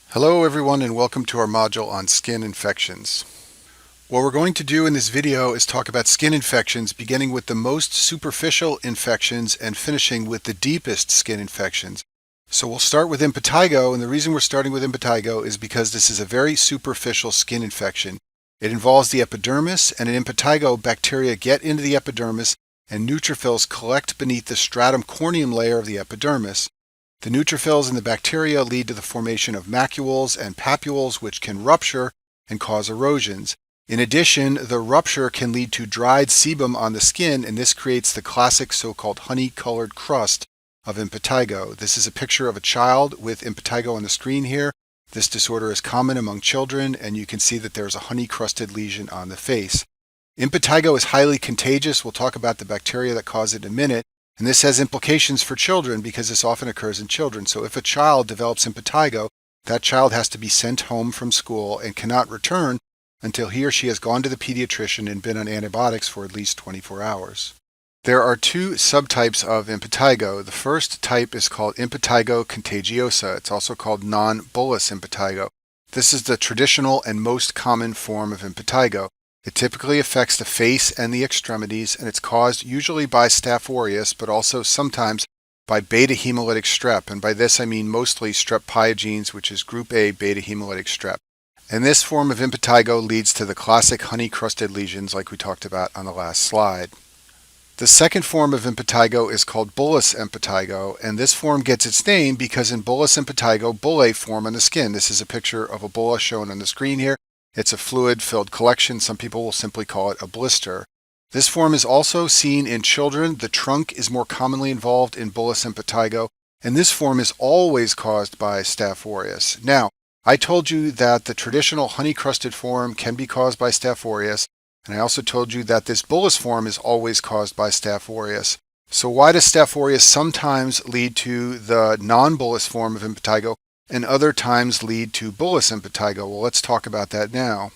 Hello everyone and welcome to our module on skin infections. What we're going to do in this video is talk about skin infections, beginning with the most superficial infections and finishing with the deepest skin infections. So we'll start with impetigo, and the reason we're starting with impetigo is because this is a very superficial skin infection. It involves the epidermis, and in impetigo, bacteria get into the epidermis and neutrophils collect beneath the stratum corneum layer of the epidermis. The neutrophils and the bacteria lead to the formation of macules and papules, which can rupture and cause erosions. In addition, the rupture can lead to dried sebum on the skin, and this creates the classic so-called honey-colored crust of impetigo. This is a picture of a child with impetigo on the screen here. This disorder is common among children, and you can see that there's a honey-crusted lesion on the face. Impetigo is highly contagious. We'll talk about the bacteria that cause it in a minute. And this has implications for children because this often occurs in children. So if a child develops impetigo, that child has to be sent home from school and cannot return until he or she has gone to the pediatrician and been on antibiotics for at least 24 hours. There are two subtypes of impetigo. The first type is called impetigo contagiosa. It's also called non-bullous impetigo. This is the traditional and most common form of impetigo. It typically affects the face and the extremities, and it's caused usually by Staph aureus, but also sometimes by beta hemolytic strep. And by this I mean mostly strep pyogenes, which is group A beta hemolytic strep. And this form of impetigo leads to the classic honey-crusted lesions like we talked about on the last slide. The second form of impetigo is called bullous impetigo, and this form gets its name because in bullous impetigo, bullae form on the skin. This is a picture of a bulla shown on the screen here. It's a fluid-filled collection. Some people will simply call it a blister. This form is also seen in children. The trunk is more commonly involved in bullous impetigo, and this form is always caused by Staph aureus. Now, I told you that the traditional honey-crusted form can be caused by Staph aureus, and I also told you that this bullous form is always caused by Staph aureus. So why does Staph aureus sometimes lead to the non-bullous form of impetigo and other times lead to bullous impetigo? Well, let's talk about that now.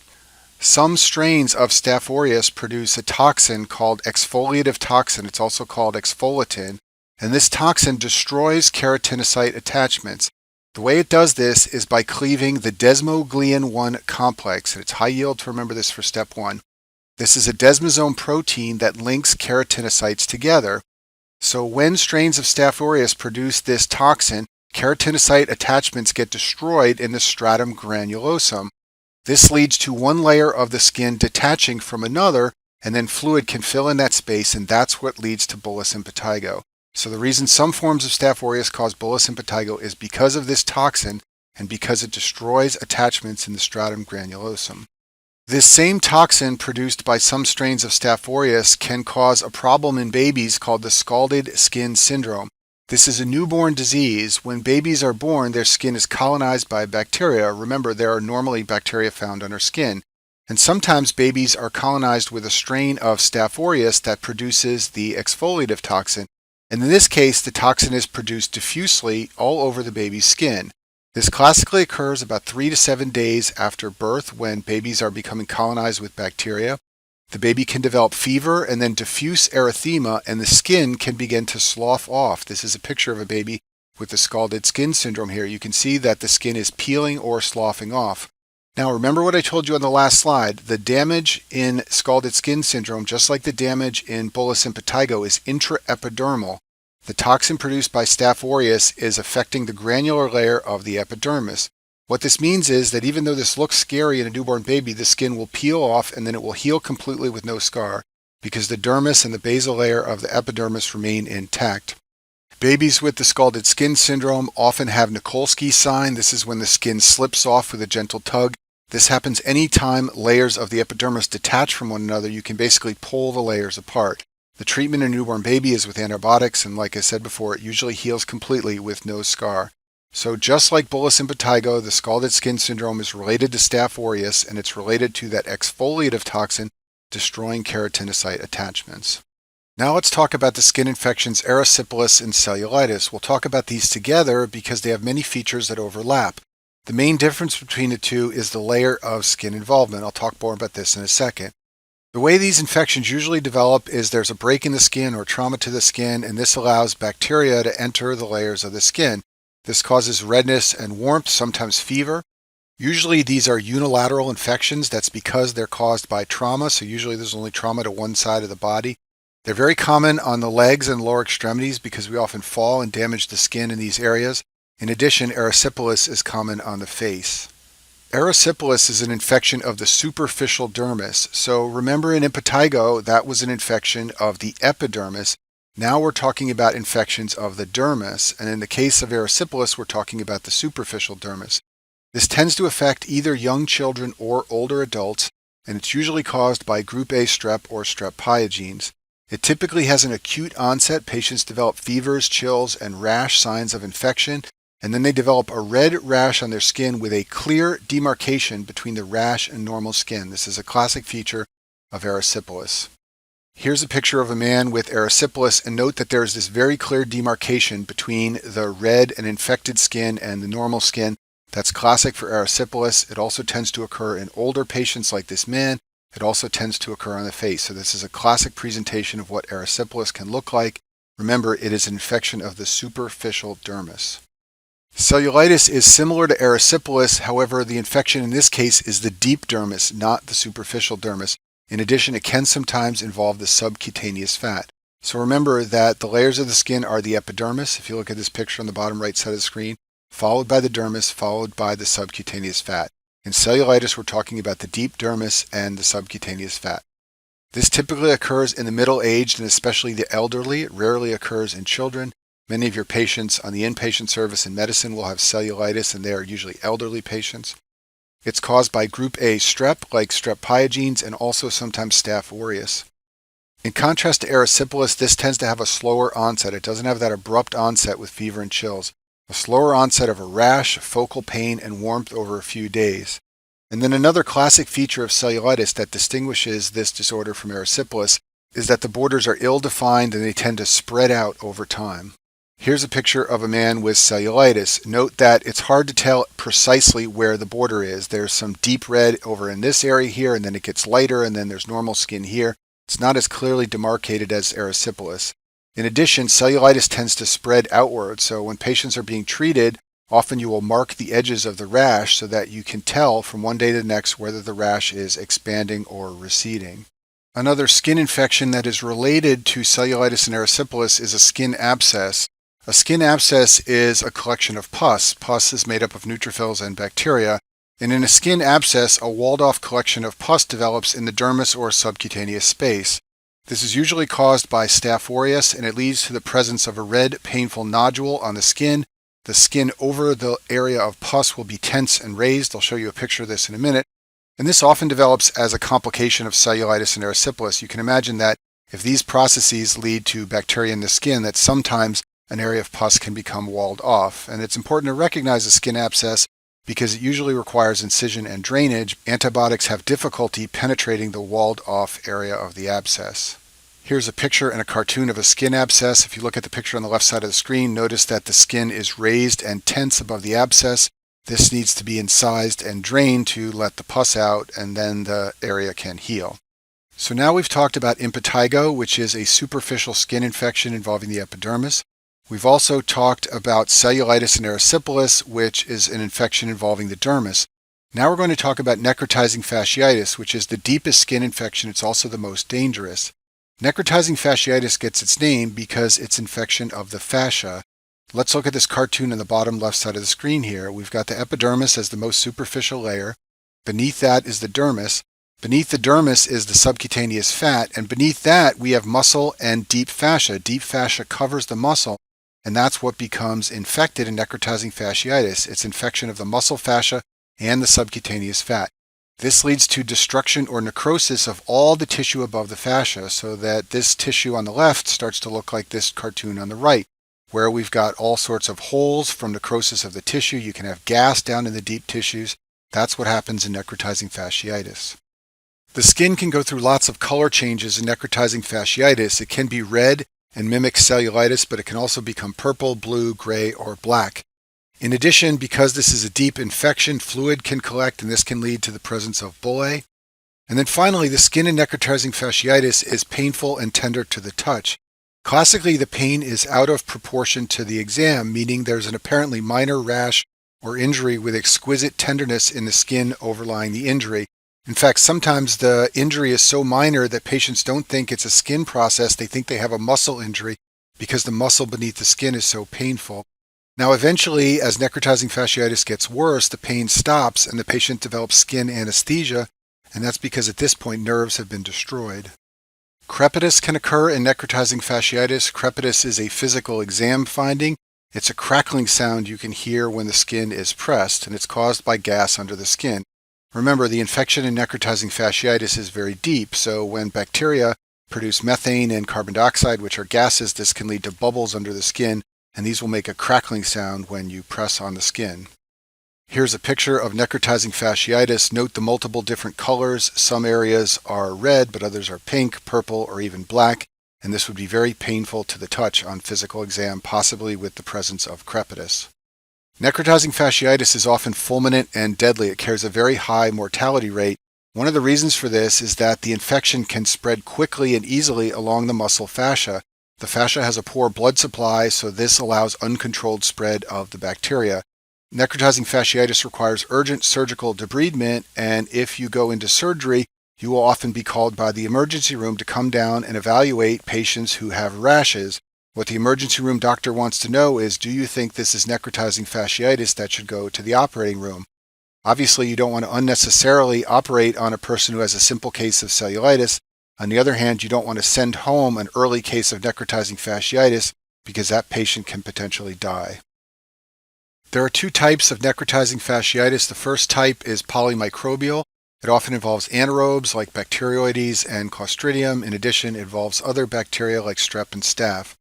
Some strains of Staph aureus produce a toxin called exfoliative toxin. It's also called exfoliatin, and this toxin destroys keratinocyte attachments. The way it does this is by cleaving the desmoglein 1 complex, and it's high yield to remember this for step 1. This is a desmosome protein that links keratinocytes together. So when strains of Staph aureus produce this toxin, keratinocyte attachments get destroyed in the stratum granulosum. This leads to one layer of the skin detaching from another, and then fluid can fill in that space, and that's what leads to bullous impetigo. So the reason some forms of Staph aureus cause bullous impetigo is because of this toxin and because it destroys attachments in the stratum granulosum. This same toxin produced by some strains of Staph aureus can cause a problem in babies called the scalded skin syndrome. This is a newborn disease. When babies are born, their skin is colonized by bacteria. Remember, there are normally bacteria found on our skin. And sometimes babies are colonized with a strain of Staph aureus that produces the exfoliative toxin. And in this case, the toxin is produced diffusely all over the baby's skin. This classically occurs about 3 to 7 days after birth when babies are becoming colonized with bacteria. The baby can develop fever and then diffuse erythema, and the skin can begin to slough off. This is a picture of a baby with the scalded skin syndrome here. You can see that the skin is peeling or sloughing off. Now remember what I told you on the last slide. The damage in scalded skin syndrome, just like the damage in bullous impetigo, is intraepidermal. The toxin produced by Staph aureus is affecting the granular layer of the epidermis. What this means is that even though this looks scary in a newborn baby, the skin will peel off and then it will heal completely with no scar because the dermis and the basal layer of the epidermis remain intact. Babies with the scalded skin syndrome often have Nikolsky sign. This is when the skin slips off with a gentle tug. This happens anytime layers of the epidermis detach from one another. You can basically pull the layers apart. The treatment in a newborn baby is with antibiotics, and like I said before, it usually heals completely with no scar. So just like bullous impetigo, the scalded skin syndrome is related to Staph aureus, and it's related to that exfoliative toxin destroying keratinocyte attachments. Now let's talk about the skin infections erysipelas and cellulitis. We'll talk about these together because they have many features that overlap. The main difference between the two is the layer of skin involvement. I'll talk more about this in a second. The way these infections usually develop is there's a break in the skin or trauma to the skin, and this allows bacteria to enter the layers of the skin. This causes redness and warmth, sometimes fever. Usually these are unilateral infections. That's because they're caused by trauma, so usually there's only trauma to one side of the body. They're very common on the legs and lower extremities because we often fall and damage the skin in these areas. In addition, erysipelas is common on the face. Erysipelas is an infection of the superficial dermis. So remember in impetigo, that was an infection of the epidermis. Now we're talking about infections of the dermis, and in the case of erysipelas, we're talking about the superficial dermis. This tends to affect either young children or older adults, and it's usually caused by group A strep or strep pyogenes. It typically has an acute onset. Patients develop fevers, chills, and rash signs of infection, and then they develop a red rash on their skin with a clear demarcation between the rash and normal skin. This is a classic feature of erysipelas. Here's a picture of a man with erysipelas, and note that there's this very clear demarcation between the red and infected skin and the normal skin. That's classic for erysipelas. It also tends to occur in older patients like this man. It also tends to occur on the face. So this is a classic presentation of what erysipelas can look like. Remember, it is an infection of the superficial dermis. Cellulitis is similar to erysipelas. However, the infection in this case is the deep dermis, not the superficial dermis. In addition, it can sometimes involve the subcutaneous fat. So remember that the layers of the skin are the epidermis, if you look at this picture on the bottom right side of the screen, followed by the dermis, followed by the subcutaneous fat. In cellulitis, we're talking about the deep dermis and the subcutaneous fat. This typically occurs in the middle-aged and especially the elderly. It rarely occurs in children. Many of your patients on the inpatient service in medicine will have cellulitis, and they are usually elderly patients. It's caused by group A strep, like strep pyogenes, and also sometimes Staph aureus. In contrast to erysipelas, this tends to have a slower onset. It doesn't have that abrupt onset with fever and chills. A slower onset of a rash, focal pain, and warmth over a few days. And then another classic feature of cellulitis that distinguishes this disorder from erysipelas is that the borders are ill-defined and they tend to spread out over time. Here's a picture of a man with cellulitis. Note that it's hard to tell precisely where the border is. There's some deep red over in this area here, and then it gets lighter, and then there's normal skin here. It's not as clearly demarcated as erysipelas. In addition, cellulitis tends to spread outward, so when patients are being treated, often you will mark the edges of the rash so that you can tell from one day to the next whether the rash is expanding or receding. Another skin infection that is related to cellulitis and erysipelas is a skin abscess. A skin abscess is a collection of pus. Pus is made up of neutrophils and bacteria, and in a skin abscess, a walled-off collection of pus develops in the dermis or subcutaneous space. This is usually caused by Staph aureus, and it leads to the presence of a red, painful nodule on the skin. The skin over the area of pus will be tense and raised. I'll show you a picture of this in a minute. And this often develops as a complication of cellulitis and erysipelas. You can imagine that if these processes lead to bacteria in the skin, that sometimes an area of pus can become walled off. And it's important to recognize a skin abscess because it usually requires incision and drainage. Antibiotics have difficulty penetrating the walled off area of the abscess. Here's a picture and a cartoon of a skin abscess. If you look at the picture on the left side of the screen, notice that the skin is raised and tense above the abscess. This needs to be incised and drained to let the pus out, and then the area can heal. So now we've talked about impetigo, which is a superficial skin infection involving the epidermis. We've also talked about cellulitis and erysipelas, which is an infection involving the dermis. Now we're going to talk about necrotizing fasciitis, which is the deepest skin infection. It's also the most dangerous. Necrotizing fasciitis gets its name because it's infection of the fascia. Let's look at this cartoon on the bottom left side of the screen here. We've got the epidermis as the most superficial layer. Beneath that is the dermis. Beneath the dermis is the subcutaneous fat, and beneath that we have muscle and deep fascia. Deep fascia covers the muscle, and that's what becomes infected in necrotizing fasciitis. It's infection of the muscle fascia and the subcutaneous fat. This leads to destruction or necrosis of all the tissue above the fascia, so that this tissue on the left starts to look like this cartoon on the right, where we've got all sorts of holes from necrosis of the tissue. You can have gas down in the deep tissues. That's what happens in necrotizing fasciitis. The skin can go through lots of color changes in necrotizing fasciitis. It can be red and mimic cellulitis, but it can also become purple, blue, gray, or black. In addition, because this is a deep infection, fluid can collect, and this can lead to the presence of bullae. And then finally, the skin in necrotizing fasciitis is painful and tender to the touch. Classically, the pain is out of proportion to the exam, meaning there's an apparently minor rash or injury with exquisite tenderness in the skin overlying the injury. In fact, sometimes the injury is so minor that patients don't think it's a skin process, they think they have a muscle injury because the muscle beneath the skin is so painful. Now, eventually, as necrotizing fasciitis gets worse, the pain stops and the patient develops skin anesthesia, and that's because at this point nerves have been destroyed. Crepitus can occur in necrotizing fasciitis. Crepitus is a physical exam finding. It's a crackling sound you can hear when the skin is pressed, and it's caused by gas under the skin. Remember, the infection in necrotizing fasciitis is very deep, so when bacteria produce methane and carbon dioxide, which are gases, this can lead to bubbles under the skin, and these will make a crackling sound when you press on the skin. Here's a picture of necrotizing fasciitis. Note the multiple different colors. Some areas are red, but others are pink, purple, or even black, and this would be very painful to the touch on physical exam, possibly with the presence of crepitus. Necrotizing fasciitis is often fulminant and deadly. It carries a very high mortality rate. One of the reasons for this is that the infection can spread quickly and easily along the muscle fascia. The fascia has a poor blood supply, so this allows uncontrolled spread of the bacteria. Necrotizing fasciitis requires urgent surgical debridement, and if you go into surgery, you will often be called by the emergency room to come down and evaluate patients who have rashes. What the emergency room doctor wants to know is, do you think this is necrotizing fasciitis that should go to the operating room? Obviously, you don't want to unnecessarily operate on a person who has a simple case of cellulitis. On the other hand, you don't want to send home an early case of necrotizing fasciitis because that patient can potentially die. There are two types of necrotizing fasciitis. The first type is polymicrobial. It often involves anaerobes like Bacteroides and Clostridium. In addition, it involves other bacteria like strep and staph.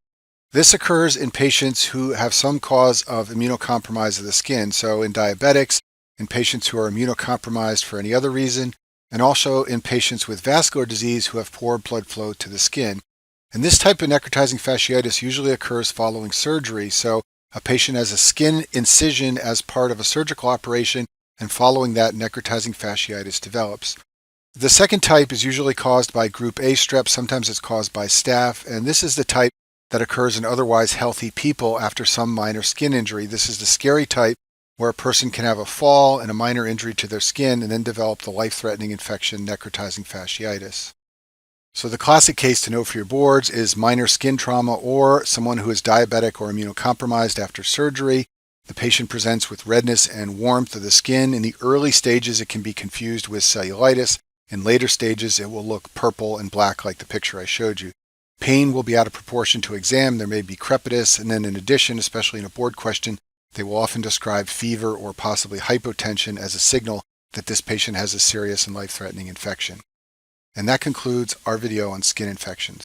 This occurs in patients who have some cause of immunocompromise of the skin, so in diabetics, in patients who are immunocompromised for any other reason, and also in patients with vascular disease who have poor blood flow to the skin. And this type of necrotizing fasciitis usually occurs following surgery, so a patient has a skin incision as part of a surgical operation, and following that, necrotizing fasciitis develops. The second type is usually caused by group A strep, sometimes it's caused by staph, and this is the type that occurs in otherwise healthy people after some minor skin injury. This is the scary type where a person can have a fall and a minor injury to their skin and then develop the life-threatening infection necrotizing fasciitis. So the classic case to know for your boards is minor skin trauma or someone who is diabetic or immunocompromised after surgery. The patient presents with redness and warmth of the skin. In the early stages, it can be confused with cellulitis. In later stages, it will look purple and black like the picture I showed you. Pain will be out of proportion to exam. There may be crepitus, and then in addition, especially in a board question, they will often describe fever or possibly hypotension as a signal that this patient has a serious and life-threatening infection. And that concludes our video on skin infections.